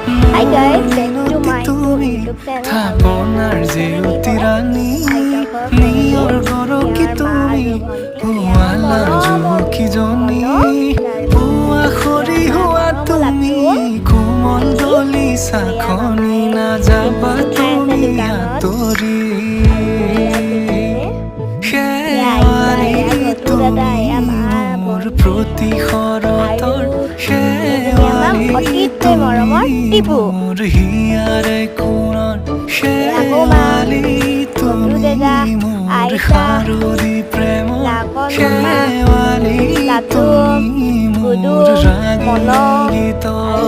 Hi guys, thank you my YouTube channel. থাপনাৰ জেউতি ৰাণী নিয়ৰ গৰকি তুমি পুৱালা জুমুকিজনী পুৱা খৰি হোৱা তুমি কোমল দলি চাখনি নাযাবা তুমি আঁতৰি শেৱালি তুমি মোৰ প্ৰতি শৰতৰ শেৱালি তুমি মোৰ হিয়াৰে কোণৰ শেৱালি তুমি মোৰ শাৰদী প্ৰেমৰ শেৱালি তুমি মোৰ ৰাগী গীতৰ